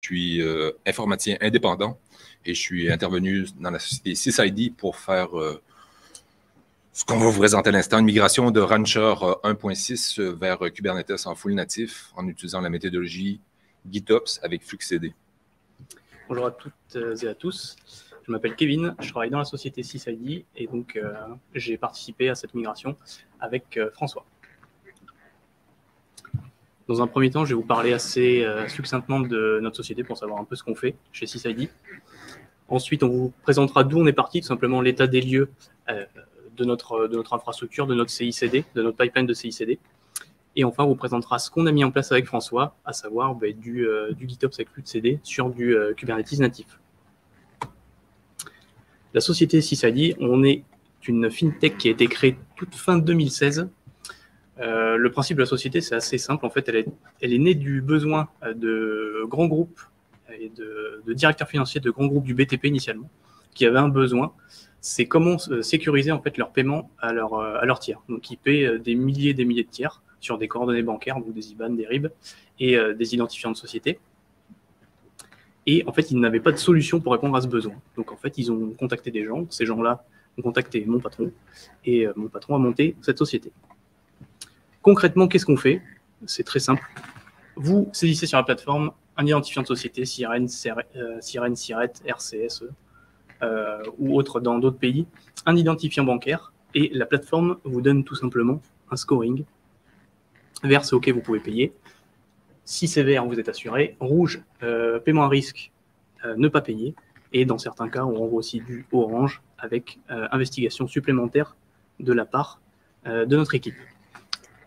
Je suis informaticien indépendant et je suis intervenu dans la société SysID pour faire ce qu'on va vous présenter à l'instant, une migration de Rancher 1.6 vers Kubernetes en full natif en utilisant la méthodologie GitOps avec FluxCD. Bonjour à toutes et à tous, je m'appelle Kevin, je travaille dans la société SysID et donc j'ai participé à cette migration avec François. Dans un premier temps, je vais vous parler assez succinctement de notre société pour savoir un peu ce qu'on fait chez SysID. Ensuite, on vous présentera d'où on est parti, tout simplement l'état des lieux de notre infrastructure, de notre CICD, de notre pipeline de CICD. Et enfin, on vous présentera ce qu'on a mis en place avec François, à savoir du GitOps avec FluxCD sur du Kubernetes natif. La société SysID, on est une fintech qui a été créée toute fin 2016. Le principe de la société, c'est assez simple. En fait, elle est née du besoin de grands groupes et de directeurs financiers de grands groupes du BTP initialement, qui avaient un besoin. C'est comment sécuriser en fait leur paiement à leur tiers. Donc, ils paient des milliers de tiers sur des coordonnées bancaires, donc des IBAN, des RIB et des identifiants de société. Et en fait, ils n'avaient pas de solution pour répondre à ce besoin. Donc, en fait, ils ont contacté des gens. Ces gens-là ont contacté mon patron et mon patron a monté cette société. Concrètement, qu'est-ce qu'on fait? C'est très simple. Vous saisissez sur la plateforme un identifiant de société, Sirène, Siret, RCSE ou autre dans d'autres pays, un identifiant bancaire et la plateforme vous donne tout simplement un scoring. Vert, c'est OK, vous pouvez payer. Si c'est vert, vous êtes assuré. Rouge, paiement à risque, ne pas payer. Et dans certains cas, on renvoie aussi du orange avec investigation supplémentaire de la part de notre équipe.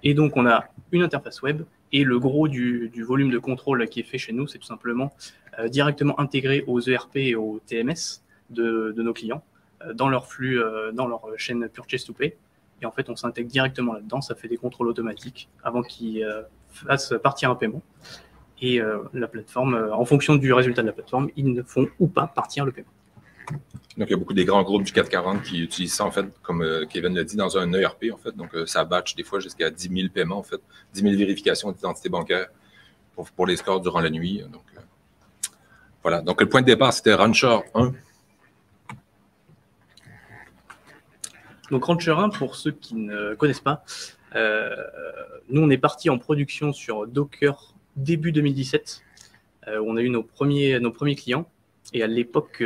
Et donc, on a une interface web et le gros du volume de contrôle qui est fait chez nous, c'est tout simplement directement intégré aux ERP et aux TMS de nos clients dans leur flux, dans leur chaîne Purchase to Pay. Et en fait, on s'intègre directement là-dedans. Ça fait des contrôles automatiques avant qu'ils fassent partir un paiement. Et la plateforme, en fonction du résultat de la plateforme, ils ne font ou pas partir le paiement. Donc, il y a beaucoup des grands groupes du 440 qui utilisent ça, en fait, comme Kevin l'a dit, dans un ERP, en fait. Donc, ça batch des fois jusqu'à 10 000 paiements, en fait, 10 000 vérifications d'identité bancaire pour les scores durant la nuit. Donc, voilà. Donc, le point de départ, c'était Rancher 1. Donc, Rancher 1, pour ceux qui ne connaissent pas, nous, on est parti en production sur Docker début 2017, où on a eu nos premiers clients. Et à l'époque,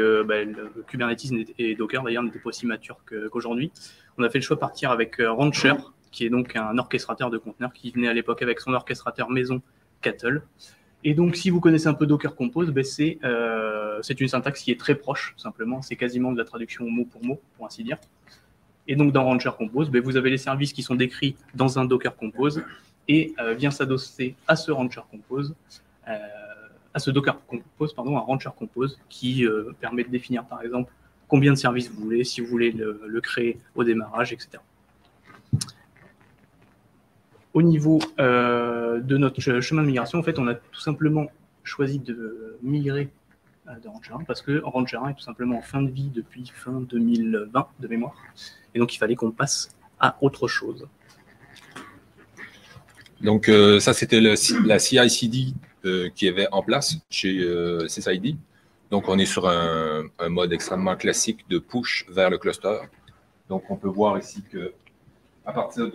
Kubernetes et Docker, d'ailleurs, n'étaient pas aussi matures qu'aujourd'hui. On a fait le choix de partir avec Rancher, qui est donc un orchestrateur de conteneurs qui venait à l'époque avec son orchestrateur maison Cattle. Et donc, si vous connaissez un peu Docker Compose, c'est une syntaxe qui est très proche, simplement. C'est quasiment de la traduction mot, pour ainsi dire. Et donc, dans Rancher Compose, vous avez les services qui sont décrits dans un Docker Compose et vient s'adosser à ce Rancher Compose, à ce Docker Compose, un Rancher Compose qui permet de définir, par exemple, combien de services vous voulez, si vous voulez le créer au démarrage, etc. Au niveau de notre chemin de migration, en fait, on a tout simplement choisi de migrer de Rancher 1 parce que Rancher 1 est tout simplement en fin de vie depuis fin 2020 de mémoire. Et donc, il fallait qu'on passe à autre chose. Donc, ça, c'était la CI/CD qui avait en place chez SysID. Donc, on est sur un mode extrêmement classique de push vers le cluster. Donc, on peut voir ici qu'à partir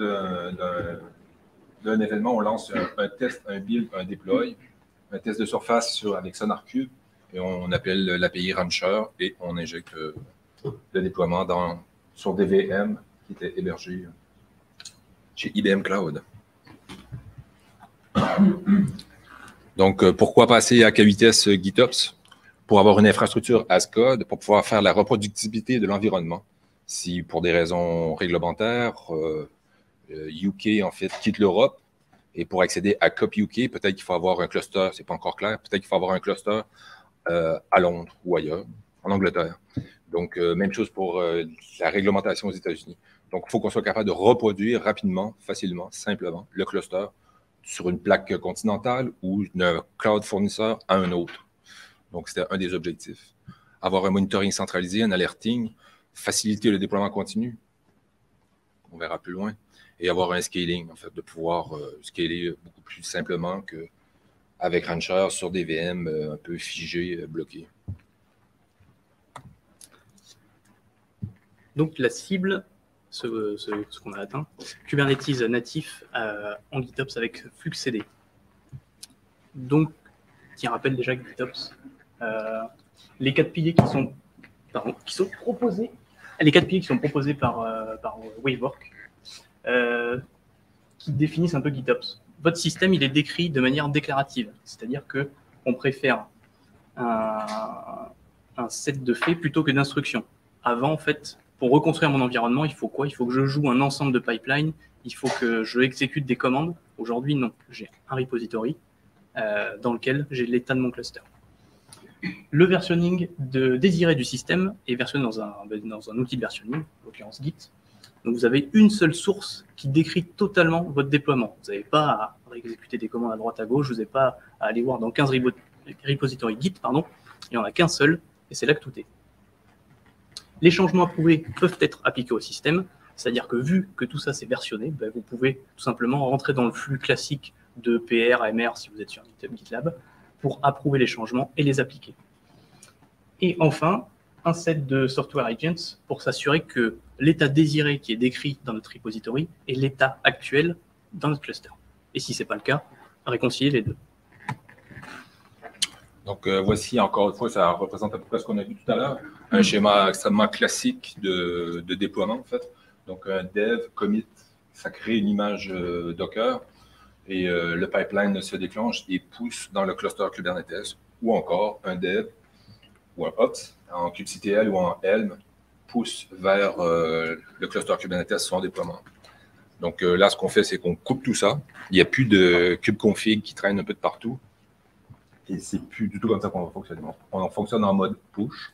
d'un événement, on lance un test, un build, un deploy, un test de surface avec SonarQube, et on appelle l'API Rancher et on injecte le déploiement sur des VM qui étaient hébergés chez IBM Cloud. Donc, pourquoi passer à K8S GitOps? Pour avoir une infrastructure as code, pour pouvoir faire la reproductibilité de l'environnement. Si pour des raisons réglementaires, UK en fait quitte l'Europe, et pour accéder à COP UK, peut-être qu'il faut avoir un cluster, c'est pas encore clair, peut-être qu'il faut avoir un cluster à Londres ou ailleurs, en Angleterre. Donc, même chose pour la réglementation aux États-Unis. Donc, il faut qu'on soit capable de reproduire rapidement, facilement, simplement le cluster sur une plaque continentale ou d'un cloud fournisseur à un autre. Donc, c'était un des objectifs. Avoir un monitoring centralisé, un alerting, faciliter le déploiement continu. On verra plus loin. et avoir un scaling, en fait, de pouvoir scaler beaucoup plus simplement qu'avec Rancher sur des VM un peu figés, bloqués. Donc la cible, ce qu'on a atteint, Kubernetes natif en GitOps avec FluxCD. Donc, qui rappelle déjà que GitOps, les 4 piliers qui sont proposés, les 4 piliers qui sont proposés par Wavework, qui définissent un peu GitOps. Votre système, il est décrit de manière déclarative, c'est-à-dire qu'on préfère un set de faits plutôt que d'instructions. Avant, en fait, pour reconstruire mon environnement, il faut quoi? Il faut que je joue un ensemble de pipelines, il faut que je exécute des commandes. Aujourd'hui, non. J'ai un repository dans lequel j'ai l'état de mon cluster. Le versionning désiré du système est versionné dans un outil de versionning, en l'occurrence Git. Donc vous avez une seule source qui décrit totalement votre déploiement. Vous n'avez pas à exécuter des commandes à droite à gauche, vous n'avez pas à aller voir dans 15 repositories Git, il n'y en a qu'un seul, et c'est là que tout est. Les changements approuvés peuvent être appliqués au système, c'est-à-dire que vu que tout ça c'est versionné, vous pouvez tout simplement rentrer dans le flux classique de PR, AMR si vous êtes sur GitLab, pour approuver les changements et les appliquer. Et enfin, un set de software agents pour s'assurer que l'état désiré qui est décrit dans notre repository est l'état actuel dans notre cluster. Et si ce n'est pas le cas, réconcilier les deux. Donc, voici encore une fois, ça représente à peu près ce qu'on a vu tout à l'heure, un schéma extrêmement classique de déploiement, en fait. Donc, un dev, commit, ça crée une image Docker, et le pipeline se déclenche et pousse dans le cluster Kubernetes, ou encore un dev ou un ops en kubectl ou en Helm pousse vers le cluster Kubernetes son déploiement. Donc là, ce qu'on fait, c'est qu'on coupe tout ça. Il n'y a plus de kubeconfig qui traîne un peu de partout. Et c'est plus du tout comme ça qu'on va fonctionner. On fonctionne en mode push.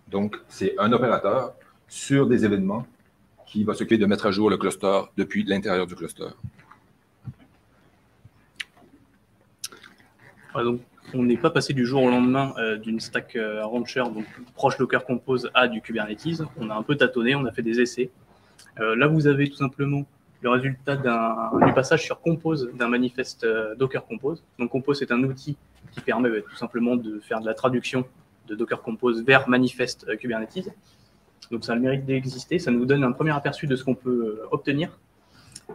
Donc, c'est un opérateur sur des événements qui va s'occuper de mettre à jour le cluster depuis l'intérieur du cluster. Donc, on n'est pas passé du jour au lendemain d'une stack Rancher, donc proche Docker Compose, à du Kubernetes. On a un peu tâtonné, on a fait des essais. Là, vous avez tout simplement le résultat du passage sur Compose d'un manifeste Docker Compose. Donc, Compose, c'est un outil qui permet tout simplement de faire de la traduction de Docker Compose vers manifeste Kubernetes. Donc, ça a le mérite d'exister. Ça nous donne un premier aperçu de ce qu'on peut obtenir.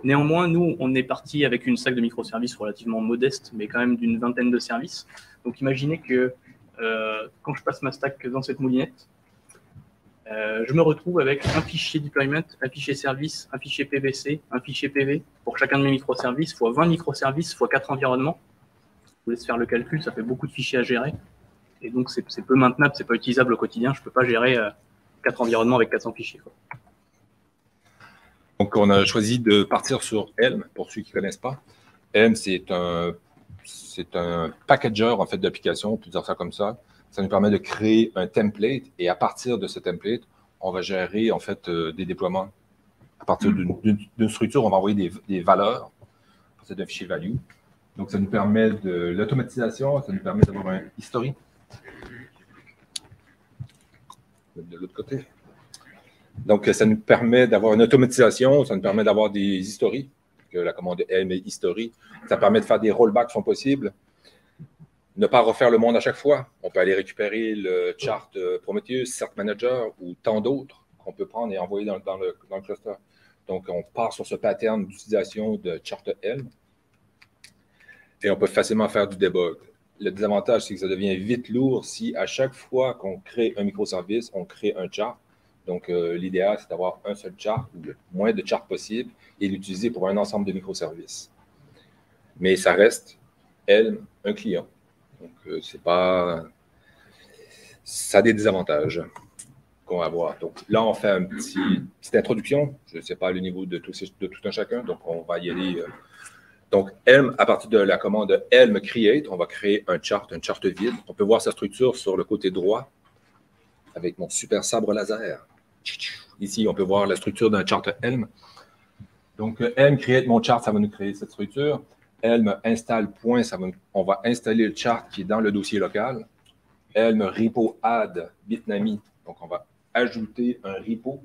Néanmoins, nous, on est parti avec une stack de microservices relativement modeste, mais quand même d'une vingtaine de services. Donc, imaginez que quand je passe ma stack dans cette moulinette, je me retrouve avec un fichier deployment, un fichier service, un fichier PVC, un fichier PV pour chacun de mes microservices, fois 20 microservices, fois 4 environnements. Je vous laisse faire le calcul, ça fait beaucoup de fichiers à gérer. Et donc, c'est peu maintenable, c'est pas utilisable au quotidien. Je ne peux pas gérer 4 environnements avec 400 fichiers, quoi. Donc, on a choisi de partir sur Helm, pour ceux qui ne connaissent pas. Helm, c'est un packager, en fait, d'applications, on peut dire ça comme ça. Ça nous permet de créer un template et à partir de ce template, on va gérer en fait des déploiements. À partir d'une structure, on va envoyer des valeurs à partir d'un fichier value. Donc, ça nous permet de l'automatisation, ça nous permet d'avoir un history. De l'autre côté. Donc, ça nous permet d'avoir une automatisation, ça nous permet d'avoir des histories, que la commande Helm est history. Ça permet de faire des rollbacks qui sont possibles. Ne pas refaire le monde à chaque fois. On peut aller récupérer le chart Prometheus, Cert Manager ou tant d'autres qu'on peut prendre et envoyer dans le cluster. Donc, on part sur ce pattern d'utilisation de chart Helm et on peut facilement faire du debug. Le désavantage, c'est que ça devient vite lourd si à chaque fois qu'on crée un microservice, on crée un chart. Donc, l'idéal, c'est d'avoir un seul chart ou le moins de charts possible et l'utiliser pour un ensemble de microservices. Mais ça reste, Helm, un client. Donc, c'est pas... Ça a des désavantages qu'on va avoir. Donc, là, on fait une petite introduction. Je ne sais pas le niveau de tout un chacun, donc on va y aller. Donc, Helm, à partir de la commande Helm create, on va créer un chart vide. On peut voir sa structure sur le côté droit avec mon super sabre laser. Ici, on peut voir la structure d'un chart Helm. Donc, Helm create mon chart, ça va nous créer cette structure. Helm install point, on va installer le chart qui est dans le dossier local. Helm repo add bitnami, donc on va ajouter un repo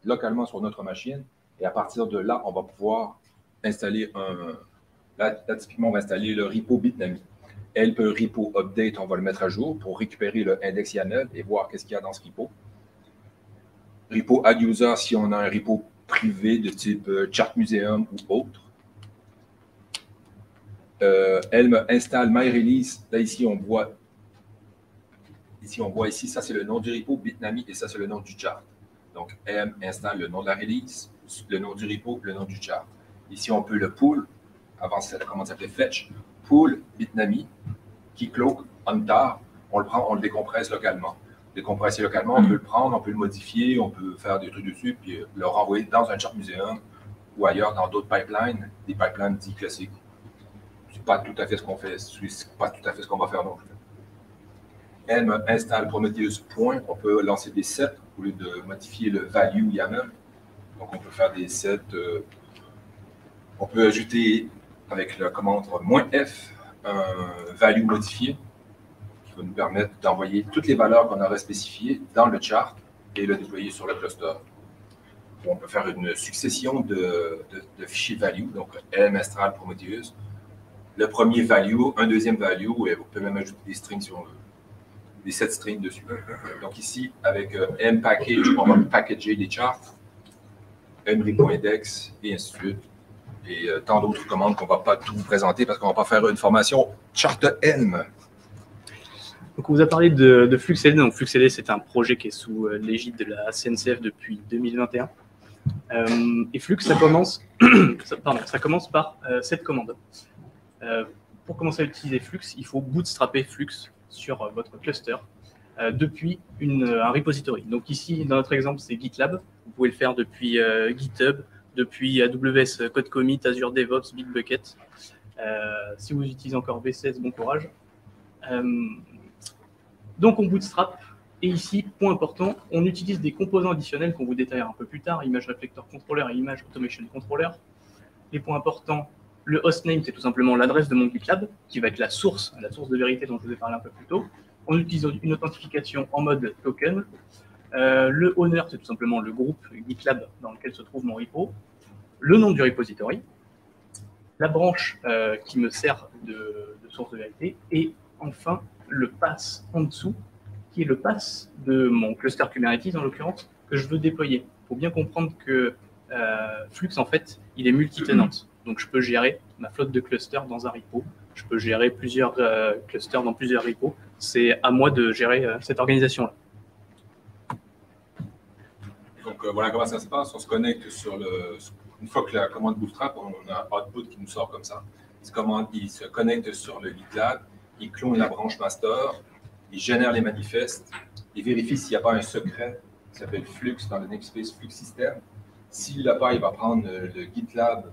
localement sur notre machine. Et à partir de là, on va pouvoir installer là, typiquement, on va installer le repo Bitnami. Le repo update, on va le mettre à jour pour récupérer le index YAML et voir qu'est-ce qu'il y a dans ce repo. Repo add user, si on a un repo privé de type Chart Museum ou autre. Helm installe MyRelease. Là, ici, on voit ici, ça c'est le nom du repo Bitnami et ça c'est le nom du chart. Donc, Helm installe le nom de la release, le nom du repo, le nom du chart. Ici, on peut le pull, avant comment ça s'appelait fetch, pull Bitnami, keycloak, untar, on le prend, on le décompresse localement. Décompresser localement, on peut le prendre, on peut le modifier, on peut faire des trucs dessus, puis le renvoyer dans un chart museum ou ailleurs dans d'autres pipelines, des pipelines dits classiques. C'est pas tout à fait ce qu'on fait, c'est pas tout à fait ce qu'on va faire non plus. Helm installe Prometheus point, on peut lancer des sets au lieu de modifier le value YAML. Donc on peut faire des sets, on peut ajouter avec la commande -f un value modifié qui va nous permettre d'envoyer toutes les valeurs qu'on aurait spécifiées dans le chart et le déployer sur le cluster. On peut faire une succession de fichiers value, donc Helm installe Prometheus, le premier value, un deuxième value, et on peut même ajouter des strings sur des set strings dessus. Donc ici, avec mPackage, on va packager des charts, mrepo-index, et ainsi de suite. Et tant d'autres commandes qu'on ne va pas tout vous présenter parce qu'on ne va pas faire une formation chart Helm. Donc on vous a parlé de FluxLD. Donc FluxLD, c'est un projet qui est sous l'égide de la CNCF depuis 2021. Et Flux, ça commence, ça commence par cette commande. Pour commencer à utiliser Flux, il faut bootstrapper Flux sur votre cluster depuis un repository. Donc ici, dans notre exemple, c'est GitLab. Vous pouvez le faire depuis GitHub, depuis AWS Code Commit, Azure DevOps, Bitbucket. Si vous utilisez encore V16, bon courage. Donc on bootstrap. Et ici, point important, on utilise des composants additionnels qu'on vous détaillera un peu plus tard, Image Reflector Controller et Image Automation Controller. Les points importants, le hostname, c'est tout simplement l'adresse de mon GitLab, qui va être la source de vérité dont je vous ai parlé un peu plus tôt. On utilise une authentification en mode token. Le owner, c'est tout simplement le groupe GitLab dans lequel se trouve mon repo. Le nom du repository. La branche qui me sert de source de vérité. Et enfin, le pass en dessous, qui est le pass de mon cluster Kubernetes, en l'occurrence, que je veux déployer. Il faut bien comprendre que Flux, en fait, il est multi-tenant. Donc, je peux gérer ma flotte de clusters dans un repo. Je peux gérer plusieurs clusters dans plusieurs repos. C'est à moi de gérer cette organisation-là. Donc, voilà comment ça se passe. On se connecte sur le... Une fois que la commande bootstrap, on a un output qui nous sort comme ça. Il se connecte sur le GitLab, il clone la branche master, il génère les manifestes, il vérifie s'il n'y a pas un secret qui s'appelle Flux dans le namespace Flux System. S'il l'a pas, il va prendre le GitLab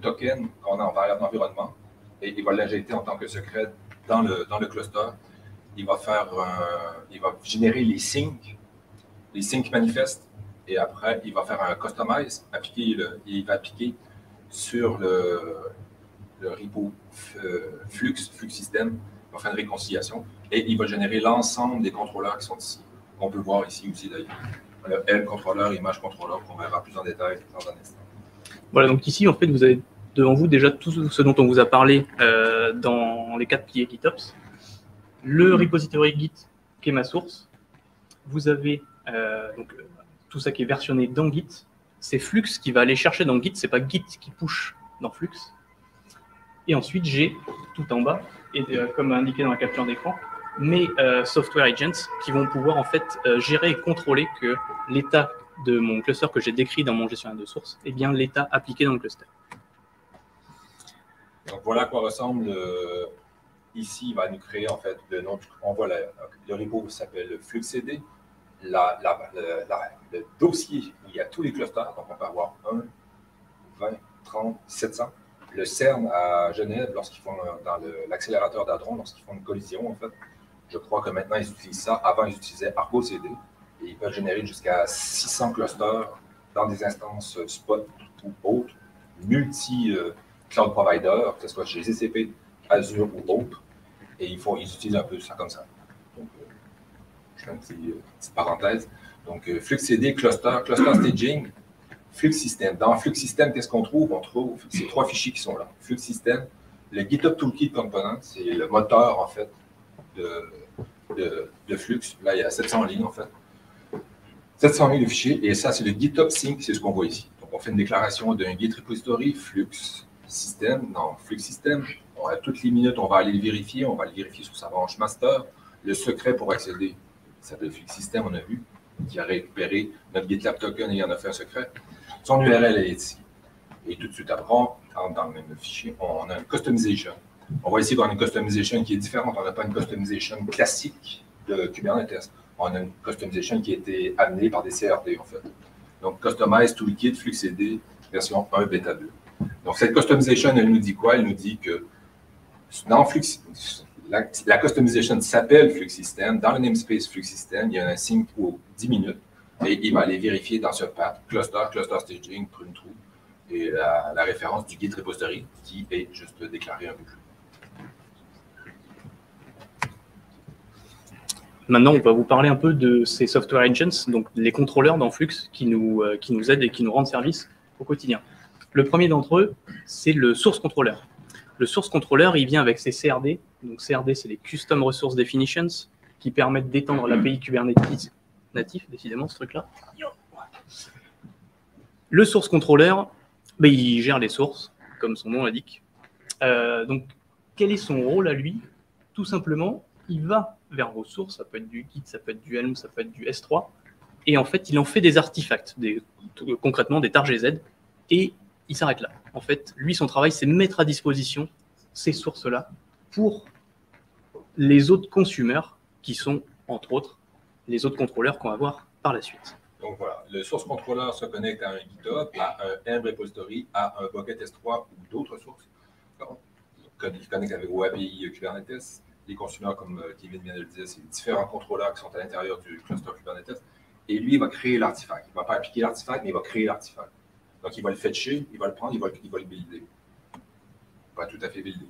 token qu'on a en variable d'environnement et il va l'injecter en tant que secret dans le cluster. Il va générer les syncs manifestes et après, il va faire un customize, il va appliquer sur le repo Flux System, il va faire une réconciliation et il va générer l'ensemble des contrôleurs qui sont ici. On peut voir ici aussi d'ailleurs. Le L contrôleur, image contrôleur, qu'on verra plus en détail dans un instant. Voilà, donc ici, en fait, vous avez devant vous déjà tout ce dont on vous a parlé dans les 4 piliers GitOps. Le repository Git, qui est ma source. Vous avez donc, tout ça qui est versionné dans Git. C'est Flux qui va aller chercher dans Git, c'est pas Git qui push dans Flux. Et ensuite, j'ai tout en bas, et comme indiqué dans la capture d'écran, mes software agents qui vont pouvoir en fait gérer et contrôler que l'état de mon cluster que j'ai décrit dans mon gestionnaire de source est bien l'état appliqué dans le cluster. Donc voilà à quoi ressemble. Ici, il va nous créer en fait le nom. On voit le repo s'appelle FluxCD. Le dossier où il y a tous les clusters, donc on peut avoir 1, 20, 30, 700. Le CERN à Genève, lorsqu'ils font dans l'accélérateur d'Hadron, lorsqu'ils font une collision, en fait, je crois que maintenant ils utilisent ça. Avant, ils utilisaient Argo CD et ils peuvent générer jusqu'à 600 clusters dans des instances spot ou autres, multi-cloud provider, que ce soit chez GCP, Azure ou autre, et ils utilisent un peu ça comme ça. Donc, je fais une petite parenthèse. Donc, FluxCD, cluster staging, Flux system. Dans Flux system, qu'est-ce qu'on trouve? On trouve ces 3 fichiers qui sont là. Flux system, le GitHub Toolkit Component, c'est le moteur, en fait, de Flux. Là, il y a 700 lignes, en fait. 700 lignes de fichiers, et ça, c'est le GitHub Sync, c'est ce qu'on voit ici. Donc, on fait une déclaration d'un Git repository, Flux system, dans Flux system. À toutes les minutes, on va aller le vérifier. On va le vérifier sur sa branche master. Le secret pour accéder, ça s'appelle Flux system, on a vu, qui a récupéré notre GitLab token et il en a fait un secret. Son URL est ici. Et tout de suite après, dans le même fichier, on a une customization. On voit ici qu'on a une customization qui est différente. On n'a pas une customization classique de Kubernetes. On a une customization qui a été amenée par des CRD, en fait. Donc, Customize Toolkit FluxCD version 1 bêta 2. Donc, cette customization, elle nous dit quoi? Elle nous dit que dans la customization s'appelle Flux System. Dans le namespace Flux System, il y a un sync pour 10 minutes et il va aller vérifier dans ce path cluster staging, prune true et la référence du Git repository qui est juste déclarée un peu plus. Maintenant, on va vous parler un peu de ces software agents, donc les contrôleurs dans Flux qui nous aident et qui nous rendent service au quotidien. Le premier d'entre eux, c'est le source controller. Le source controller, il vient avec ses CRD. Donc CRD, c'est les Custom Resource Definitions qui permettent d'étendre l'API Kubernetes natif, décidément, ce truc-là. Le source controller, ben, il gère les sources, comme son nom l'indique. Donc, quel est son rôle à lui? Tout simplement, il va vers vos sources, ça peut être du Git, ça peut être du Helm, ça peut être du S3, et en fait, il en fait des artefacts, concrètement des tar GZ, et il s'arrête là. En fait, lui, son travail, c'est mettre à disposition ces sources-là pour les autres consommateurs qui sont, entre autres, les autres contrôleurs qu'on va voir par la suite. Donc voilà, le source controller se connecte à un GitHub, à un Helm repository, à un Bucket S3 ou d'autres sources. Donc, il connecte avec vos API Kubernetes. Les consommateurs, comme Kevin vient de le dire, c'est différents contrôleurs qui sont à l'intérieur du cluster Kubernetes. Et lui, il va créer l'artefact. Il ne va pas appliquer l'artefact, mais il va créer l'artefact. Donc, il va le fetcher, il va le prendre, il va le builder. Pas tout à fait builder.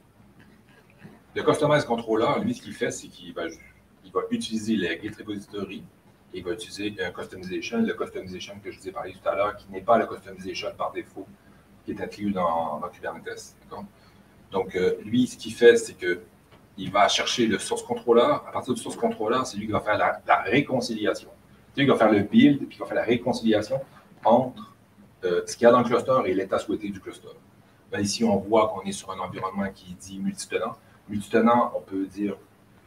Le Customize Controller, lui, ce qu'il fait, c'est qu'il va utiliser les Git repository et il va utiliser un customization, le customization que je vous ai parlé tout à l'heure, qui n'est pas le customization par défaut, qui est inclus dans Kubernetes. Donc, lui, ce qu'il fait, c'est qu'il va chercher le source controller. À partir du source controller, c'est lui qui va faire la réconciliation. C'est lui qui va faire le build, puis qui va faire la réconciliation entre ce qu'il y a dans le cluster et l'état souhaité du cluster. Ben, ici, on voit qu'on est sur un environnement qui dit multitenant. Multitenant, on peut dire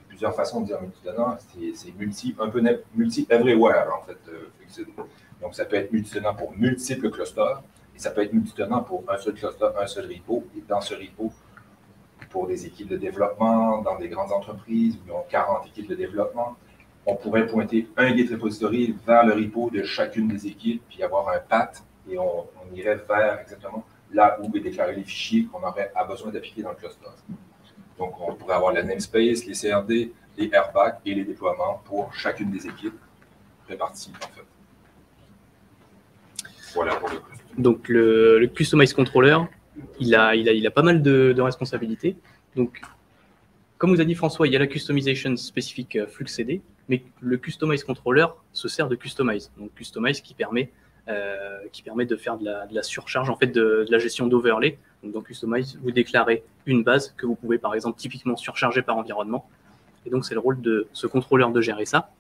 plusieurs façons de dire multitenant. C'est multi-everywhere, en fait. Donc, ça peut être multitenant pour multiples clusters et ça peut être multitenant pour un seul cluster, un seul repo. Et dans ce repo, pour des équipes de développement, dans des grandes entreprises où il y a 40 équipes de développement, on pourrait pointer un Git repository vers le repo de chacune des équipes, puis avoir un path, et on irait vers exactement là où est déclaré les fichiers qu'on aurait besoin d'appliquer dans le cluster. Donc, on pourrait avoir le namespace, les CRD, les airbags et les déploiements pour chacune des équipes réparties, en fait. Voilà pour le cluster. Donc, le Customize Controller, il a pas mal de responsabilités. Donc, comme vous a dit François, il y a la customization spécifique FluxCD, mais le Customize Controller se sert de Customize. Donc, Customize qui permet de faire de la surcharge, en fait, de la gestion d'overlay. Donc, dans Customize, vous déclarez une base que vous pouvez, par exemple, typiquement surcharger par environnement. Et donc, c'est le rôle de ce contrôleur de gérer ça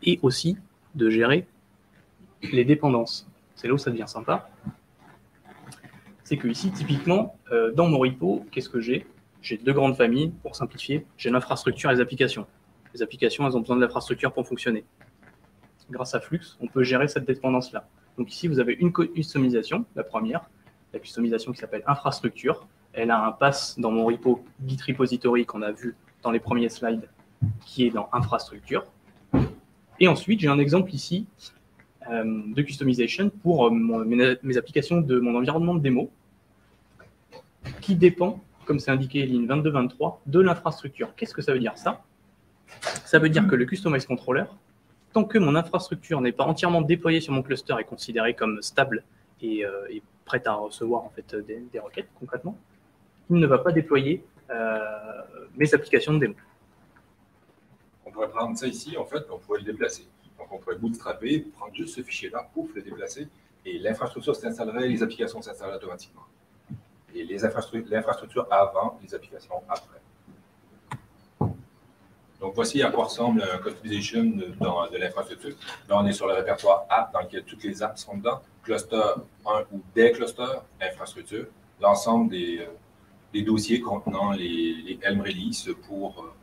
et aussi de gérer les dépendances. C'est là où ça devient sympa. C'est que ici, typiquement, dans mon repo, qu'est-ce que j'ai? J'ai deux grandes familles, pour simplifier. J'ai l'infrastructure et les applications. Les applications, elles ont besoin de l'infrastructure pour fonctionner. Grâce à Flux, on peut gérer cette dépendance-là. Donc ici, vous avez une customisation, la première, la customisation qui s'appelle infrastructure. Elle a un pass dans mon repo Git repository qu'on a vu dans les premiers slides, qui est dans infrastructure. Et ensuite, j'ai un exemple ici de customization pour mes applications de mon environnement de démo, qui dépend, comme c'est indiqué ligne 22-23, de l'infrastructure. Qu'est-ce que ça veut dire ça? Ça veut dire que le Customize Controller, tant que mon infrastructure n'est pas entièrement déployée sur mon cluster et considérée comme stable et prête à recevoir en fait, des requêtes concrètement, il ne va pas déployer mes applications de démo. On pourrait prendre ça ici, en fait, on pourrait le déplacer. Donc, on pourrait bootstrapper, prendre juste ce fichier-là, pouf, le déplacer, Et l'infrastructure s'installerait, les applications s'installeraient automatiquement. Et l'infrastructure avant, les applications après. Donc, voici à quoi ressemble un customization de l'infrastructure. Là, on est sur le répertoire app dans lequel toutes les apps sont dedans. Cluster 1 ou des clusters, infrastructure, l'ensemble des dossiers contenant les Helm release pour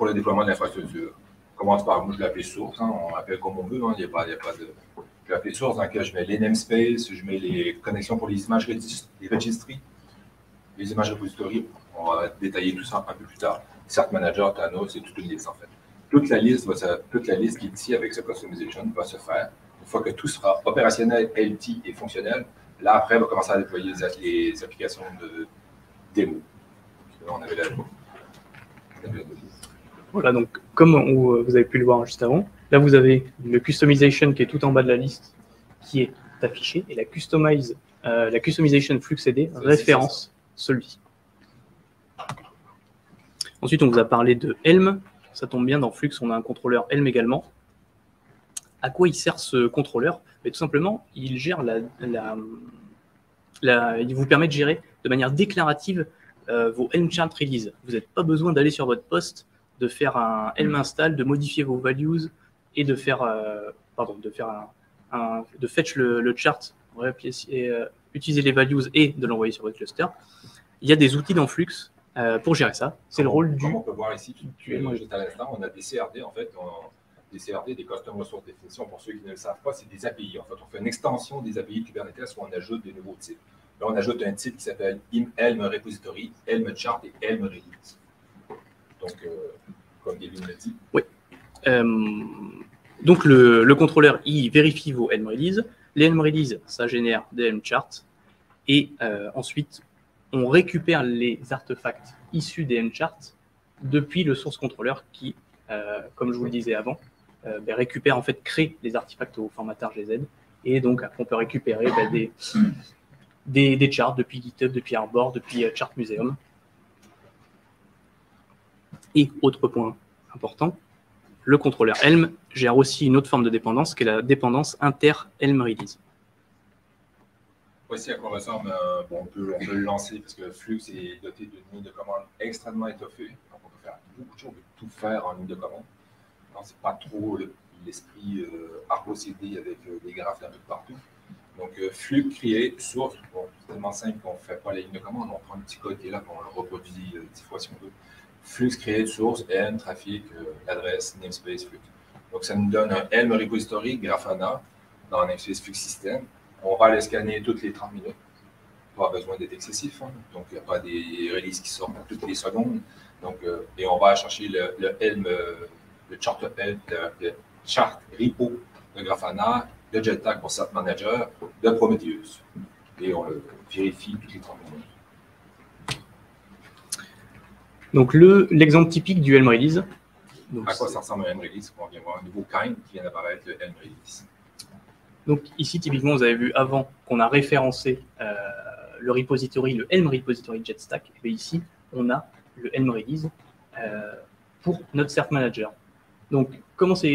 le déploiement de l'infrastructure. On commence par, moi je l'appelle source, hein, on l'appelle comme on veut, hein, il n'y a pas de... Je l'appelle source dans lequel je mets les namespaces, je mets les connexions pour les images les registries, les images repositories. On va détailler tout ça un peu plus tard. Cert Manager, Thanos, c'est toute une liste en fait. Toute la liste qui est ici avec ce customization va se faire. Une fois que tout sera opérationnel, LT et fonctionnel, là après, on va commencer à déployer les applications de démo. Là, on avait la Voilà, donc comme vous avez pu le voir juste avant, là vous avez le customization qui est tout en bas de la liste qui est affiché et la customization FluxCD référence celui-ci. Ensuite, on vous a parlé de Helm. Ça tombe bien, dans Flux, on a un contrôleur Helm également. À quoi il sert ce contrôleur? Tout simplement, il gère il vous permet de gérer de manière déclarative vos Helm chart release. Vous n'avez pas besoin d'aller sur votre poste, de faire un Helm install, de modifier vos values et de faire, de fetch le chart, utiliser les values et de l'envoyer sur votre cluster. Il y a des outils dans Flux pour gérer ça. C'est le rôle du... Comme on peut voir ici, juste à l'instant, on a des CRD, en fait, des CRD, des Custom Resource Definition. Pour ceux qui ne le savent pas, c'est des API. En fait, on fait une extension des API Kubernetes où on ajoute des nouveaux types. Là, on ajoute un type qui s'appelle Helm Repository, Helm Chart et Helm Release. Donc, comme Kevin l'a dit. Oui. Donc, le contrôleur, il vérifie vos Helm Release. Les Helm Release, ça génère des Helm Charts. Et ensuite, on récupère les artefacts issus des Helm Charts depuis le source contrôleur qui, comme je vous le disais avant, récupère, en fait, crée les artefacts au format RGZ. Et donc, après, on peut récupérer des charts depuis GitHub, depuis Arbor, depuis Chart Museum. Et autre point important, le contrôleur Helm gère aussi une autre forme de dépendance, qui est la dépendance inter-Helm Release. Voici à quoi ressemble, on peut le lancer parce que Flux est doté d'une ligne de commande extrêmement étoffée. Donc, on peut faire beaucoup de choses, on peut tout faire en ligne de commande. Ce n'est pas trop l'esprit ARPO-CD avec des graphes d'un peu partout. Donc, Flux créé source, bon, c'est tellement simple qu'on ne fait pas la ligne de commande, on prend un petit code qui est là, on le reproduit 10 fois si on veut. Flux créé source, Helm, trafic, adresse, namespace, Flux. Donc, ça nous donne un Helm repository Grafana dans namespace Flux System. On va le scanner toutes les 30 minutes. Pas besoin d'être excessif. Hein. Donc, il n'y a pas des releases qui sortent toutes les secondes. Donc, et on va chercher le Helm, le chart repo de Grafana, de Jetpack pour Cert Manager, de Prometheus. Et on le vérifie toutes les 30 minutes. Donc, l'exemple typique du Helm Release. Donc, à quoi ça ressemble un Helm Release? On vient voir un nouveau kind qui vient d'apparaître, le Helm Release. Donc ici, typiquement, vous avez vu avant qu'on a référencé le repository, le Helm Repository JetStack. Et ici, on a le Helm Release pour notre Cert Manager. Donc, comment ce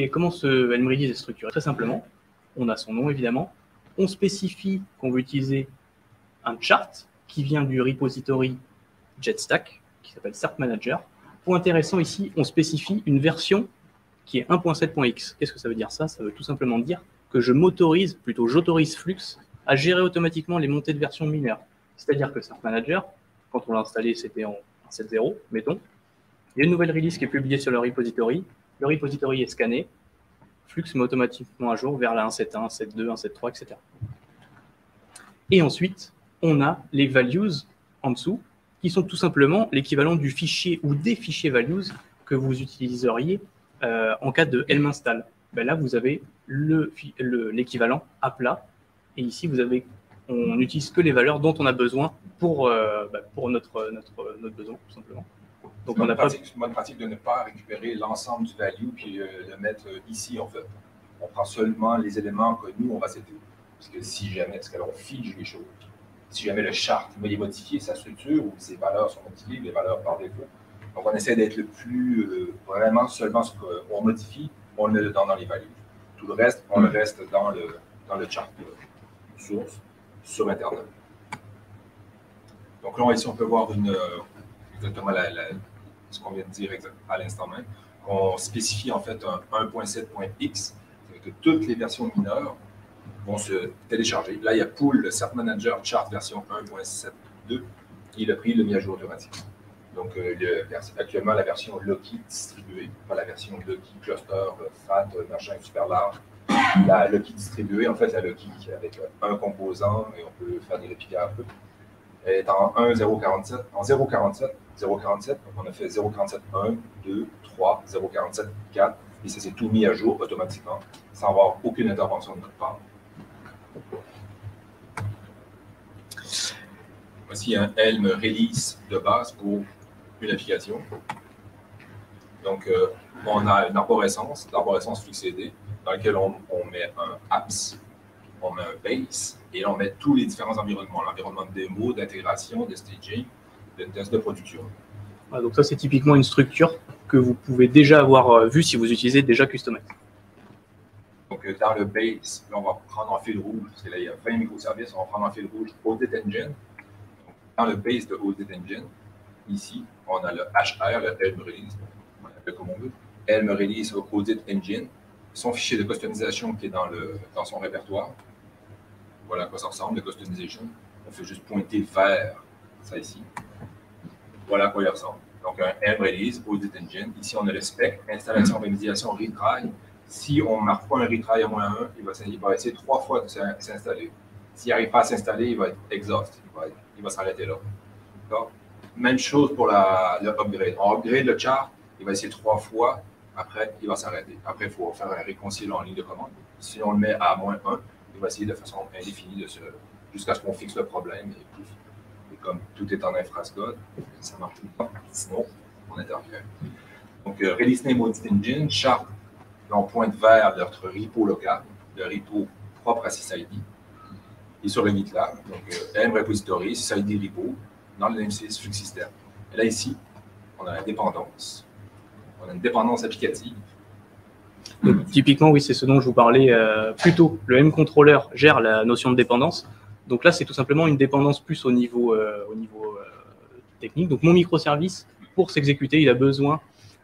Helm Release est structuré? Très simplement, on a son nom, évidemment. On spécifie qu'on veut utiliser un chart qui vient du repository JetStack, qui s'appelle Cert Manager. Point intéressant ici, on spécifie une version qui est 1.7.x. Qu'est-ce que ça veut dire ça? Ça veut tout simplement dire que j'autorise Flux à gérer automatiquement les montées de version mineures. C'est-à-dire que Cert Manager, quand on l'a installé, c'était en 1.7.0, mettons. Il y a une nouvelle release qui est publiée sur le repository est scanné, Flux met automatiquement à jour vers la 1.7.1, 1.7.2, 1.7.3, etc. Et ensuite, on a les values en dessous, qui sont tout simplement l'équivalent du fichier ou des fichiers values que vous utiliseriez en cas de Helm install. Là, vous avez l'équivalent à plat. Et ici, on n'utilise que les valeurs dont on a besoin pour notre besoin, tout simplement. Donc, c'est une bonne pratique de ne pas récupérer l'ensemble du value puis le mettre ici, en fait. On prend seulement les éléments que nous, on va setter. Parce que si jamais, parce qu'on fige les choses, si jamais le chart est modifié, sa structure ou ses valeurs sont modifiées, les valeurs par défaut. Donc, on essaie d'être le plus, vraiment seulement ce qu'on modifie, on le met dans les values. Tout le reste, on le reste dans le chart. source sur Internet. Donc là, ici, on peut voir exactement ce qu'on vient de dire à l'instant même. On spécifie en fait un 1.7.x, que toutes les versions mineures vont se télécharger. Là, il y a Pool, le Cert Manager Chart version 1.7.2, qui est pris le mis à jour automatique. Donc, actuellement, la version Loki distribuée, pas la version Loki Cluster, FAT, machin super large. La Loki distribuée, en fait, la Loki avec un composant, et on peut faire des réplicas un peu, est en 1.0.47. En 0.47, donc on a fait 0.47.1, 2, 3, 0.47.4, et ça s'est tout mis à jour automatiquement, sans avoir aucune intervention de notre part. Voici un Helm Release de base pour une application. Donc, on a une arborescence FluxCD, dans laquelle on met un apps, on met un base, et on met tous les différents environnements, l'environnement de démo, d'intégration, de staging, de test de production. Ah, donc ça, c'est typiquement une structure que vous pouvez déjà avoir vue si vous utilisez déjà Kustomize. Donc, dans le base, là, on va prendre en fil rouge, parce que là, il y a 20 microservices, on va prendre en fil rouge Audit Engine. Donc, dans le base de Audit Engine, ici, on a le HR, le Helm Release, on l'appelle comme on veut, Helm Release Audit Engine, son fichier de customisation qui est dans son répertoire. Voilà à quoi ça ressemble, le customization. On fait juste pointer vers ça ici. Voilà à quoi il ressemble. Donc, un Helm Release Audit Engine. Ici, on a le spec, installation, réalisation, retry. Si on ne marque pas un retry à moins 1, il va essayer 3 fois de s'installer. S'il n'arrive pas à s'installer, il va être exhaust. Il va s'arrêter là. Même chose pour le upgrade. On upgrade le chart, il va essayer 3 fois. Après, il va s'arrêter. Après, il faut faire un réconcile en ligne de commande. Si on le met à moins 1, il va essayer de façon indéfinie jusqu'à ce qu'on fixe le problème. Et comme tout est en infrascode, ça marche tout le temps. Sinon, on intervient. Donc, Release Name Audit Engine, chart, on pointe vers notre repo local, le repo propre à SysID. Et sur le GitLab, donc Helm Repository, SysID Repo, dans le namespace Flux System. Et là, ici, on a la dépendance. On a une dépendance applicative. Donc, typiquement, oui, c'est ce dont je vous parlais plus tôt. Le M-Controller gère la notion de dépendance. Donc là, c'est tout simplement une dépendance plus au niveau technique. Donc, mon microservice, pour s'exécuter, il a besoin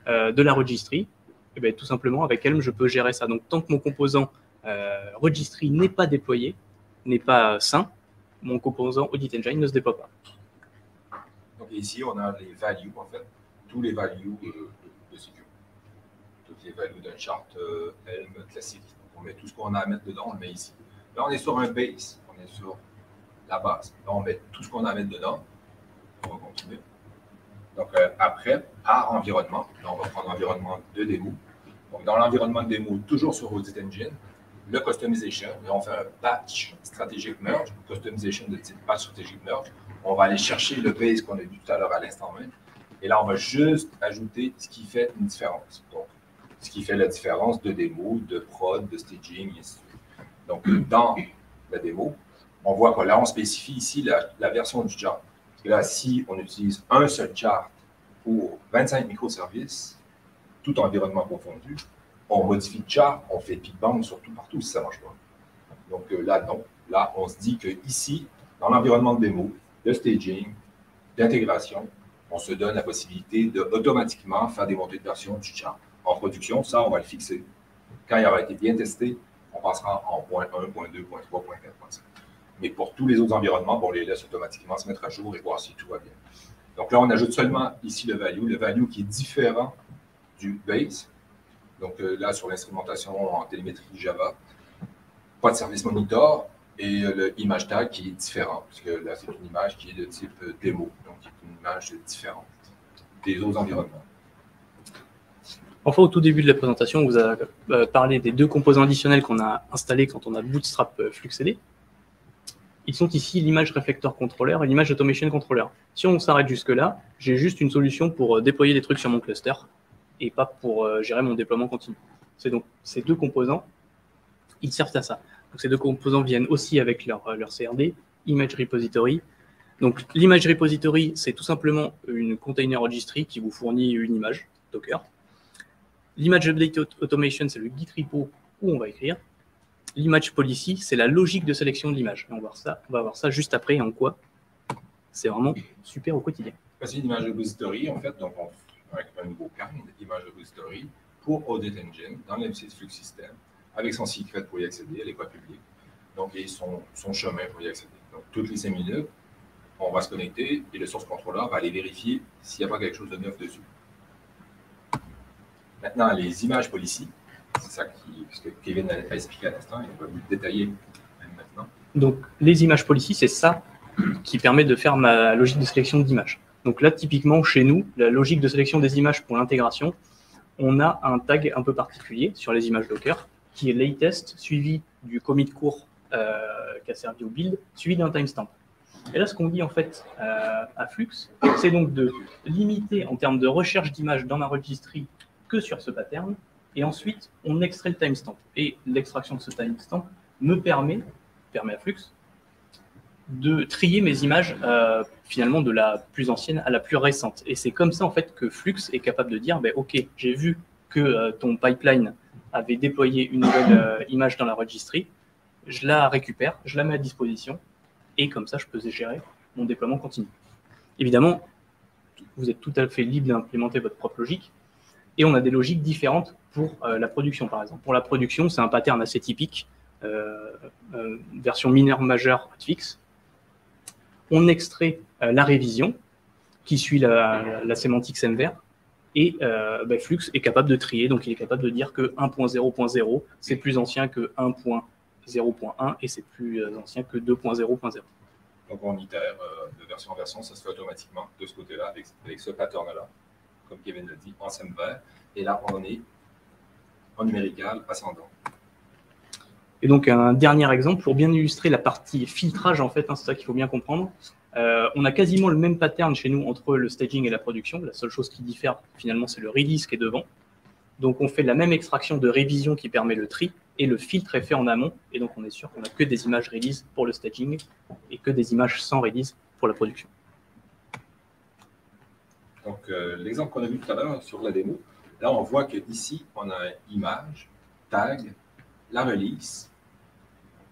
de la registry. Et bien, tout simplement, avec Helm, je peux gérer ça. Donc, tant que mon composant registry n'est pas déployé, n'est pas sain, mon composant Audit Engine ne se déploie pas. Donc ici, on a les values, en fait, tous les values de sécurité. Toutes les values d'un chart Helm classique. Donc, on met tout ce qu'on a à mettre dedans, on le met ici. Là, on est sur un base, on est sur la base. Là, on met tout ce qu'on a à mettre dedans. On va continuer. Donc, après, par environnement, là, on va prendre l'environnement de démo. Donc, dans l'environnement de démo, toujours sur Audit Engine, le customization, là, on fait un patch strategic merge, customization de type patch strategic merge. On va aller chercher le base qu'on a vu tout à l'heure à l'instant même. Et là, on va juste ajouter ce qui fait une différence. Donc, ce qui fait la différence de démo, de prod, de staging, et ainsi de suite. Donc, dans la démo, on voit que là, on spécifie ici la version du chart. Parce que là, si on utilise un seul chart pour 25 microservices, tout environnement confondu, on modifie le chart, on fait peak bound surtout partout si ça ne marche pas. Donc là, non. Là, on se dit qu'ici, dans l'environnement de démo, de staging, d'intégration, on se donne la possibilité d'automatiquement faire des montées de version du chart. En production, ça, on va le fixer. Quand il aura été bien testé, on passera en point 1, point 2, point 3, point 4, point 5. Mais pour tous les autres environnements, on les laisse automatiquement se mettre à jour et voir si tout va bien. Donc là, on ajoute seulement ici le value qui est différent du base. Donc là, sur l'instrumentation en télémétrie Java, pas de service monitor et le image tag qui est différent, parce que là, c'est une image qui est de type démo, donc qui est une image différente des autres environnements. Enfin, au tout début de la présentation, on vous a parlé des 2 composants additionnels qu'on a installés quand on a Bootstrap FluxCD. Ils sont ici l'image Reflector Controller et l'image Automation Controller. Si on s'arrête jusque-là, j'ai juste une solution pour déployer des trucs sur mon cluster et pas pour gérer mon déploiement continu. C'est donc ces 2 composants, ils servent à ça. Donc, ces 2 composants viennent aussi avec leur CRD, Image Repository. Donc, l'Image Repository, c'est tout simplement une container registry qui vous fournit une image Docker. L'Image Update Automation, c'est le Git repo où on va écrire. l'image policy, c'est la logique de sélection de l'image. On va voir ça juste après en quoi c'est vraiment super au quotidien. C'est une image repository, en fait, donc on fait un nouveau kind d'image repository pour Audit Engine dans l'M6 Flux System, avec son secret pour y accéder, elle n'est pas publique, donc et son chemin pour y accéder. Donc, toutes les 5 minutes, on va se connecter et le source controller va aller vérifier s'il n'y a pas quelque chose de neuf dessus. Maintenant, les images policy, c'est ça que Kevin a expliqué à l'instant, il va vous le détailler même maintenant. Donc, les images policy, c'est ça qui permet de faire ma logique de sélection d'images. Donc là, typiquement, chez nous, la logique de sélection des images pour l'intégration, on a un tag un peu particulier sur les images Docker, qui est latest, suivi du commit court qui a servi au build, suivi d'un timestamp. Et là, ce qu'on dit en fait à Flux, c'est donc de limiter en termes de recherche d'images dans ma registry que sur ce pattern, et ensuite, on extrait le timestamp. Et l'extraction de ce timestamp permet à Flux de trier mes images finalement de la plus ancienne à la plus récente. Et c'est comme ça en fait que Flux est capable de dire ok, j'ai vu que ton pipeline avait déployé une nouvelle image dans la registry, je la récupère, je la mets à disposition, et comme ça je peux gérer mon déploiement continu. Évidemment, vous êtes tout à fait libre d'implémenter votre propre logique, et on a des logiques différentes pour la production par exemple. Pour la production, c'est un pattern assez typique, version mineure majeure hotfix. On extrait la révision qui suit la sémantique semver et Flux est capable de trier, donc il est capable de dire que 1.0.0 c'est plus ancien que 1.0.1 et c'est plus ancien que 2.0.0. Donc on itère de version en version, ça se fait automatiquement de ce côté-là avec ce pattern-là, comme Kevin l'a dit, en semver, et là on est en numérical ascendant. Et donc, un dernier exemple, pour bien illustrer la partie filtrage, en fait, c'est ça qu'il faut bien comprendre. On a quasiment le même pattern chez nous entre le staging et la production. La seule chose qui diffère, finalement, c'est le release qui est devant. Donc, on fait la même extraction de révision qui permet le tri, et le filtre est fait en amont. Et donc, on est sûr qu'on n'a que des images release pour le staging et que des images sans release pour la production. Donc, l'exemple qu'on a vu tout à l'heure sur la démo, là, on voit qu'ici, on a image, tag, la release.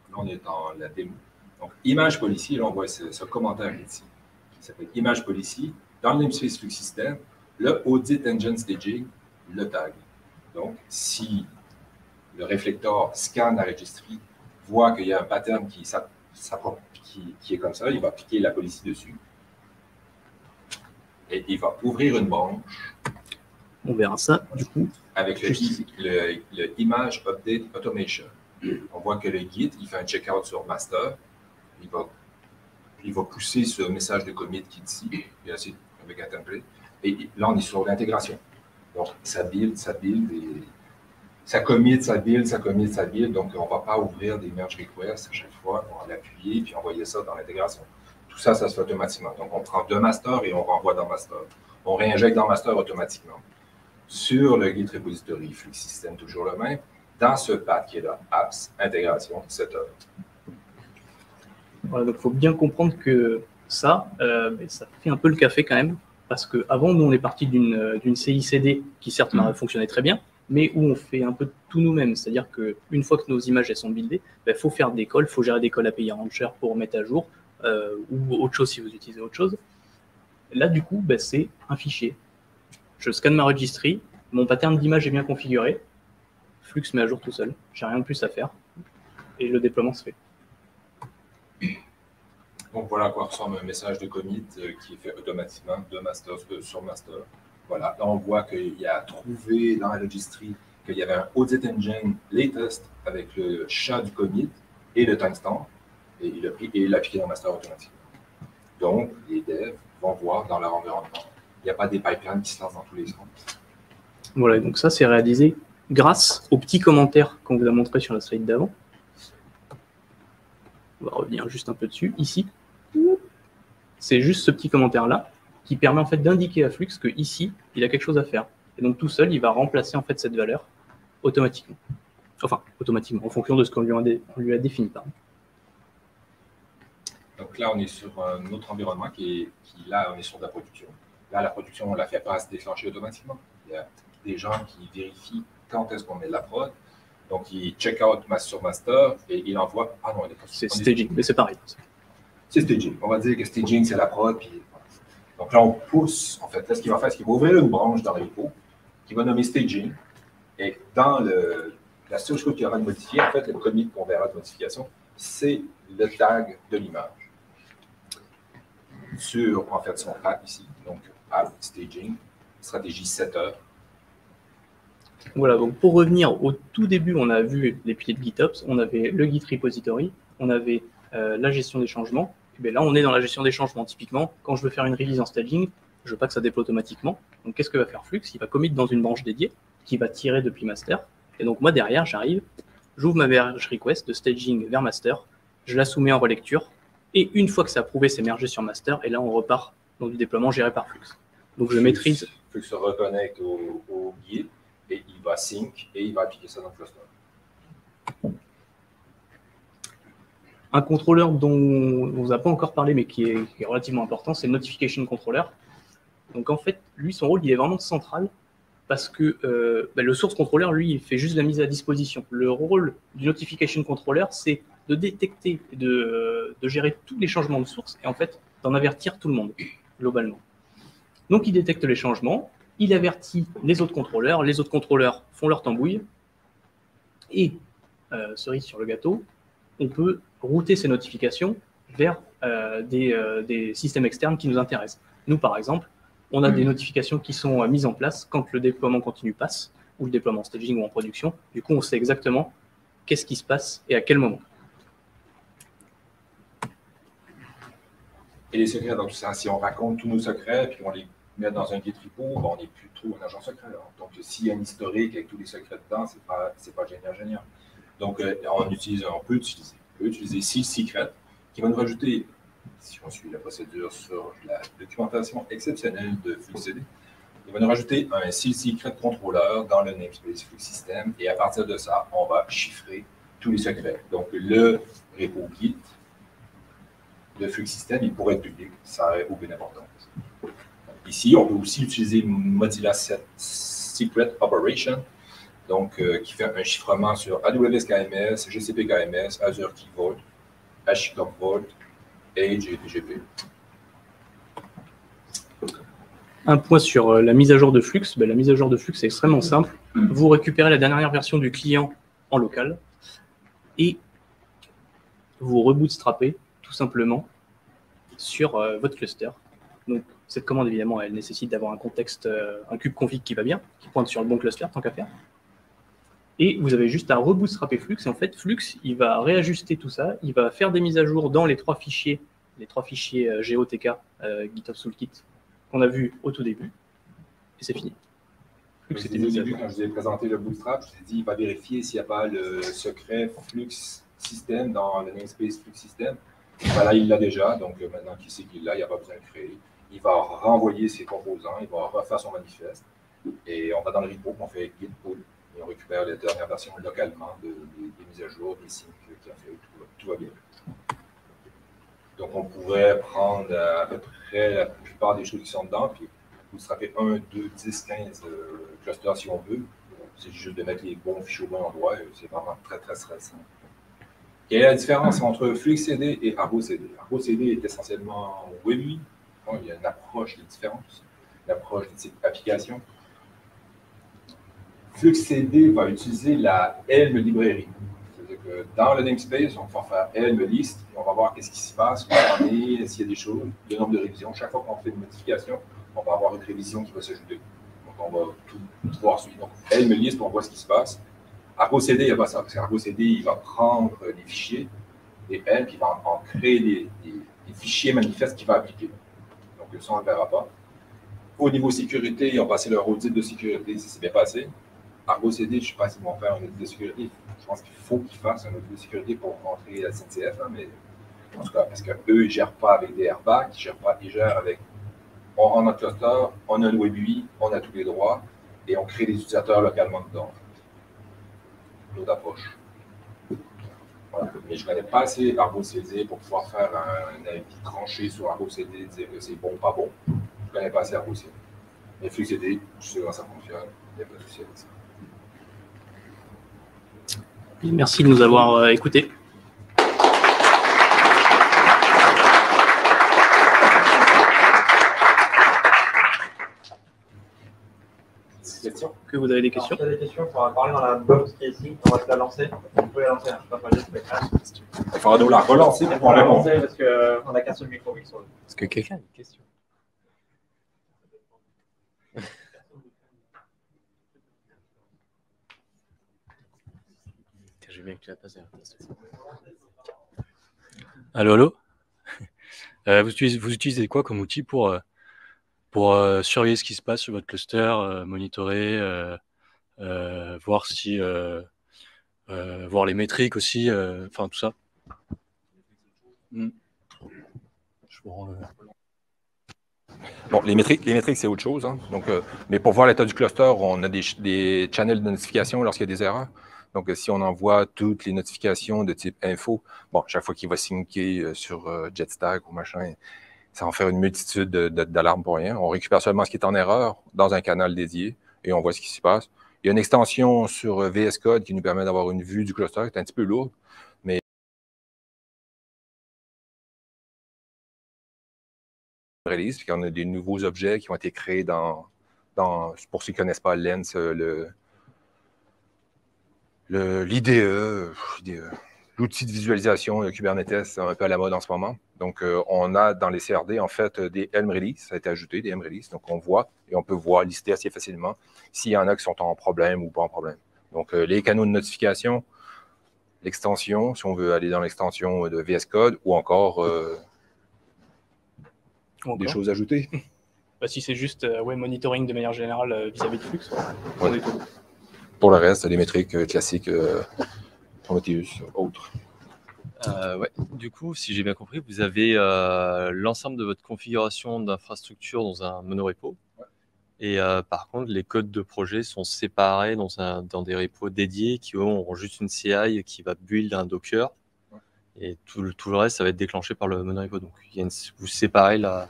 Là, on est dans la démo. Donc, image policy, là, on voit ce commentaire ici, qui s'appelle image policy. Dans le namespace Flux System, le audit engine staging, le tag. Donc, si le réflecteur scanne la registry, voit qu'il y a un pattern qui est comme ça, il va appliquer la policy dessus. Et il va ouvrir une branche. On verra ça, du coup. Avec le image update automation. On voit que le Git, il fait un checkout sur master. Il va pousser ce message de commit qui est ici, avec un template. Et là, on est sur l'intégration. Donc, ça build, et ça commit, ça build, ça commit, ça build. Donc, on ne va pas ouvrir des merge requests à chaque fois. On va l'appuyer puis envoyer ça dans l'intégration. Tout ça, ça se fait automatiquement. Donc, on prend deux masters et on renvoie dans master. On réinjecte dans master automatiquement. Sur le Git repository Flux System, toujours le même, dans ce path qui est là, apps, intégration, setup. Voilà, donc il faut bien comprendre que ça fait un peu le café quand même, parce qu'avant, nous, on est parti d'une CI/CD qui, certes, fonctionnait très bien, mais où on fait un peu tout nous-mêmes. C'est-à-dire qu'une fois que nos images elles sont buildées, il faut faire des calls, il faut gérer des calls API Rancher pour mettre à jour, ou autre chose si vous utilisez autre chose. Là, du coup, c'est un fichier. Je scanne ma registry, mon pattern d'image est bien configuré, Flux met à jour tout seul, j'ai rien de plus à faire, et le déploiement se fait. Donc voilà à quoi ressemble un message de commit qui est fait automatiquement de master sur master. Voilà, là on voit qu'il a trouvé dans la registry qu'il y avait un audit engine latest avec le chat du commit et le timestamp, et il a pris et il l'a appliqué dans master automatiquement. Donc les devs vont voir dans leur environnement. Il n'y a pas des pipelines qui se lancent dans tous les sens. Voilà, donc ça c'est réalisé grâce aux petits commentaires qu'on vous a montré sur la slide d'avant. On va revenir juste un peu dessus, ici. C'est juste ce petit commentaire-là qui permet en fait d'indiquer à Flux que ici, il a quelque chose à faire. Et donc tout seul, il va remplacer en fait cette valeur automatiquement. Enfin, automatiquement, en fonction de ce qu'on lui a défini. Pardon. Donc là, on est sur un autre environnement là, on est sur de la production. Là, la production, on ne la fait pas se déclencher automatiquement. Il y a des gens qui vérifient quand est-ce qu'on met de la prod. Donc, il check out sur master et il envoie. Ah non, il est pas C'est staging, mais c'est pareil. C'est staging. On va dire que staging, c'est la prod. Puis... Donc là, on pousse. En fait, là, ce qu'il va faire, c'est qu'il va ouvrir une branche dans le repo qui va nommer staging. Et dans la source code qu'il y aura de modifier, en fait, le commit qu'on verra de modification, c'est le tag de l'image sur, en fait, son app ici. Donc, app staging, stratégie setter. Voilà, donc pour revenir au tout début, on a vu les piliers de GitOps, on avait le Git repository, on avait la gestion des changements. Et bien là, on est dans la gestion des changements. Typiquement, quand je veux faire une release en staging, je veux pas que ça déploie automatiquement. Donc, qu'est-ce que va faire Flux? Il va commit dans une branche dédiée qui va tirer depuis master. Et donc, moi, derrière, j'arrive, j'ouvre ma merge request de staging vers master, je la soumets en relecture. Et une fois que c'est approuvé, c'est mergé sur master. Et là, on repart dans du déploiement géré par Flux. Donc, je maîtrise. Flux se reconnecte au Git et il va sync et il va appliquer ça dans le cluster. Un contrôleur dont on vous a pas encore parlé, mais qui est relativement important, c'est le Notification Controller. Donc en fait, lui, son rôle, il est vraiment central parce que le source controller, lui, il fait juste la mise à disposition. Le rôle du Notification Controller, c'est de détecter, de gérer tous les changements de source et en fait, d'en avertir tout le monde, globalement. Donc il détecte les changements, il avertit les autres contrôleurs font leur tambouille et, cerise sur le gâteau, on peut router ces notifications vers des systèmes externes qui nous intéressent. Nous, par exemple, on a des notifications qui sont mises en place quand le déploiement continu passe, ou le déploiement staging ou en production. Du coup, on sait exactement qu'est-ce qui se passe et à quel moment. Et les secrets, donc ça, si on raconte tous nos secrets, puis on les met dans un Git repo, on n'est plus trop un agent secret. Là. Donc, s'il y a un historique avec tous les secrets dedans, c'est pas génial. Donc, on peut utiliser Seal Secret, qui va nous rajouter, si on suit la procédure sur la documentation exceptionnelle de FluxCD, il va nous rajouter un Seal Secret contrôleur dans le namespace Flux System, et à partir de ça, on va chiffrer tous les secrets. Donc, le repo Git de Flux System, il pourrait être public, ça n'aurait aucune importance. Ici, on peut aussi utiliser Mozilla Secret Operation, donc qui fait un chiffrement sur AWS KMS, GCP KMS, Azure Key Vault, HashiCorp Vault et GPGP. Un point sur la mise à jour de Flux. La mise à jour de Flux est extrêmement simple. Vous récupérez la dernière version du client en local et vous rebootstrappez tout simplement sur votre cluster. Donc, cette commande, évidemment, elle nécessite d'avoir un contexte, un kube config qui va bien, qui pointe sur le bon cluster, tant qu'à faire. Et vous avez juste à rebootstrapper Flux. Et en fait, Flux, il va réajuster tout ça. Il va faire des mises à jour dans les trois fichiers GOTK, GitOps Toolkit, qu'on a vu au tout début. Et c'est fini. Flux, c'était au début, quand je vous ai présenté le bootstrap, je vous ai dit qu'il va vérifier s'il n'y a pas le secret Flux System dans le namespace Flux System. Là, il l'a déjà, donc maintenant qu'il sait qu'il l'a, il n'y a pas besoin de créer. Il va renvoyer ses composants, il va refaire son manifeste. Et on va dans le repo, on fait git pull, et on récupère les dernières versions localement des mises à jour, des syncs qu'il a fait, tout va bien. Donc on pourrait prendre à peu près la plupart des choses qui sont dedans, puis vous strapper 1, 2, 10, 15 clusters si on veut. C'est juste de mettre les bons fichiers au bon endroit, c'est vraiment très très stressant. Quelle est la différence entre FluxCD et ArgoCD? ArgoCD est essentiellement WebUI. Bon, il y a une approche de différence, l'approche de type application. FluxCD va utiliser la Helm librairie. C'est-à-dire que dans le namespace, on va faire Helm list et on va voir qu'est-ce qui se passe, où on en est, s'il y a des choses, le nombre de révisions. Chaque fois qu'on fait une modification, on va avoir une révision qui va s'ajouter. Donc, on va tout pouvoir suivre. Donc, Helm list, on voit ce qui se passe. ArgoCD, il n'y a pas ça. Parce qu'ArgoCD, il va prendre des fichiers, des Helm, puis il va en créer des fichiers manifestes qu'il va appliquer. Donc, ça, on ne le verra pas. Au niveau sécurité, ils ont passé leur audit de sécurité, ça s'est bien passé. ArgoCD, je ne sais pas s'ils vont faire un audit de sécurité. Je pense qu'il faut qu'ils fassent un audit de sécurité pour rentrer à la SNCF, hein, mais en tout cas, parce qu'eux, ils ne gèrent pas avec des airbags, ils gèrent avec. On rentre dans le cluster, on a le WebUI, on a tous les droits, et on crée des utilisateurs localement dedans. L'autre approche. Voilà. Mais je ne connais pas assez ArgoCD pour pouvoir faire un avis tranché sur ArgoCD, dire que c'est bon ou pas bon. Je ne connais pas assez ArgoCD. Mais FluxCD, je sais comment ça fonctionne, il n'y a pas de souci avec ça. Et merci de nous avoir écoutés. Questions. Que vous avez des questions? Si vous avez des questions, il faudra parler dans la box qui est ici. On va te la lancer. Vous pouvez la lancer. Il faudra nous la relancer pour pouvoir répondre. Parce qu'on n'a qu'un seul micro. Est-ce que quelqu'un a une question? Je veux bien que tu la passes. Allô, allô. Vous utilisez quoi comme outil pour surveiller ce qui se passe sur votre cluster, monitorer, voir si, voir les métriques aussi, enfin tout ça. Je vous rends le... Bon, les métriques c'est autre chose. Hein. Donc, mais pour voir l'état du cluster, on a des channels de notification lorsqu'il y a des erreurs. Donc, si on envoie toutes les notifications de type info, bon, chaque fois qu'il va syncer sur Jetstack ou machin, ça va en faire une multitude d'alarmes pour rien. On récupère seulement ce qui est en erreur dans un canal dédié et on voit ce qui s'y passe. Il y a une extension sur VS Code qui nous permet d'avoir une vue du cluster qui est un petit peu lourde, mais release, puis on a des nouveaux objets qui ont été créés pour ceux qui ne connaissent pas Lens, l'IDE, l'outil de visualisation de Kubernetes, c'est un peu à la mode en ce moment. Donc, on a dans les CRD, en fait, des Helm Release, ça a été ajouté, des Helm Release. Donc, on voit et on peut voir, lister assez facilement s'il y en a qui sont en problème ou pas en problème. Donc, les canaux de notification, l'extension, si on veut aller dans l'extension de VS Code, ou encore des choses ajoutées. Bah, si c'est juste monitoring de manière générale vis-à-vis de flux, ouais. Pour le reste, les métriques classiques, Prometheus, autres. Ouais. Du coup, si j'ai bien compris, vous avez l'ensemble de votre configuration d'infrastructure dans un monorepo. Ouais. Et par contre, les codes de projet sont séparés dans des repos dédiés qui ont juste une CI qui va build un Docker. Ouais. Et tout le reste, ça va être déclenché par le monorepo. Donc, vous séparez la...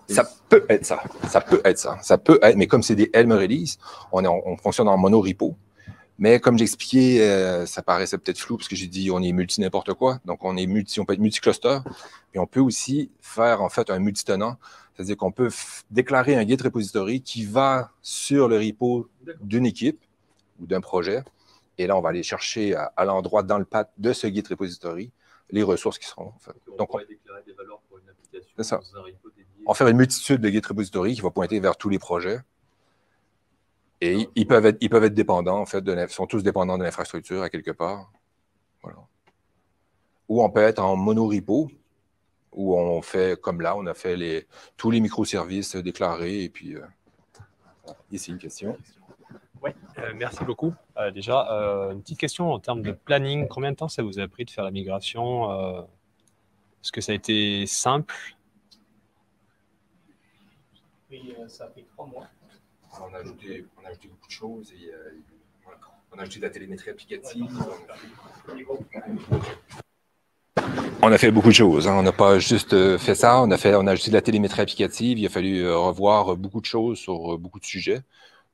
Ça peut être ça. Ça peut être ça. Ça peut être, mais comme c'est des Helm Release, on fonctionne en monorepo. Mais comme j'expliquais, ça paraissait peut-être flou parce que j'ai dit on est multi n'importe quoi. Donc on peut être multi-cluster. Et on peut aussi faire en fait un multi-tenant. C'est-à-dire qu'on peut déclarer un Git repository qui va sur le repo d'une équipe ou d'un projet. Et là, on va aller chercher à l'endroit dans le path de ce Git repository les ressources qui seront. En fait. Donc on va déclarer des valeurs pour une application dans un repo dédié. On va faire une multitude de Git repository qui va pointer vers tous les projets. Et ils peuvent être dépendants, en fait, sont tous dépendants de l'infrastructure à quelque part. Voilà. Ou on peut être en monorepo, où on fait, comme là, on a fait tous les microservices déclarés. Et puis, ici, une question. Oui, merci beaucoup. Déjà, une petite question en termes de planning. Combien de temps ça vous a pris de faire la migration? Est-ce que ça a été simple? Oui, ça a pris 3 mois. On a ajouté beaucoup de choses et on a ajouté de la télémétrie applicative. On a fait beaucoup de choses. Hein. On n'a pas juste fait ça. On a ajouté de la télémétrie applicative. Il a fallu revoir beaucoup de choses sur beaucoup de sujets.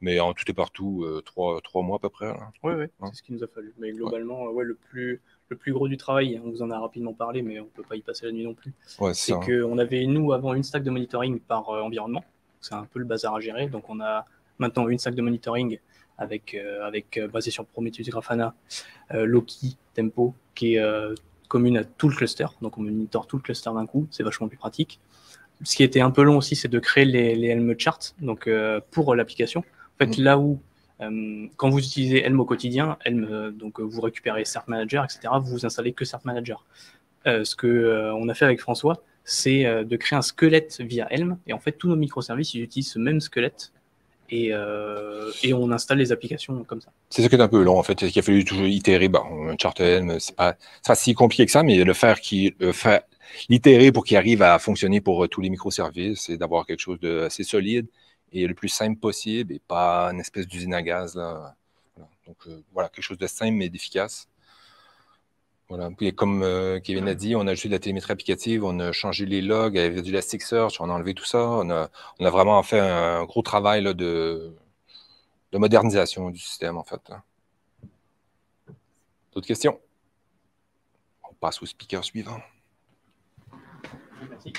Mais en tout et partout, 3 mois à peu près. Là. Oui, c'est ce qu'il nous a fallu. Mais globalement, le plus gros du travail, on vous en a rapidement parlé, mais on ne peut pas y passer la nuit non plus. Ouais, c'est qu'on avait, nous, avant une stack de monitoring par environnement. C'est un peu le bazar à gérer. Donc, on a maintenant une stack de monitoring basée sur Prometheus, Grafana, Loki, Tempo, qui est commune à tout le cluster. Donc, on monitore tout le cluster d'un coup. C'est vachement plus pratique. Ce qui était un peu long aussi, c'est de créer les Helm charts donc, pour l'application. En fait, là où, quand vous utilisez Helm au quotidien, donc vous récupérez Cert Manager, etc., vous installez que Cert Manager. Ce qu'on a fait avec François, c'est de créer un squelette via Helm. Et en fait, tous nos microservices, ils utilisent ce même squelette. Et on installe les applications comme ça. C'est ça qui est un peu long, en fait. Il a fallu toujours itérer. Bon, un chart Helm, c'est pas si compliqué que ça, mais l'itérer pour qu'il arrive à fonctionner pour tous les microservices et d'avoir quelque chose d'assez solide et le plus simple possible et pas une espèce d'usine à gaz. Là. Voilà. Donc, voilà, quelque chose de simple mais d'efficace. Voilà. Puis, comme Kevin a dit, on a ajouté de la télémétrie applicative, on a changé les logs avec du Elasticsearch, on a enlevé tout ça. On a vraiment fait un gros travail là, de modernisation du système, en fait. D'autres questions? On passe au speaker suivant. Merci.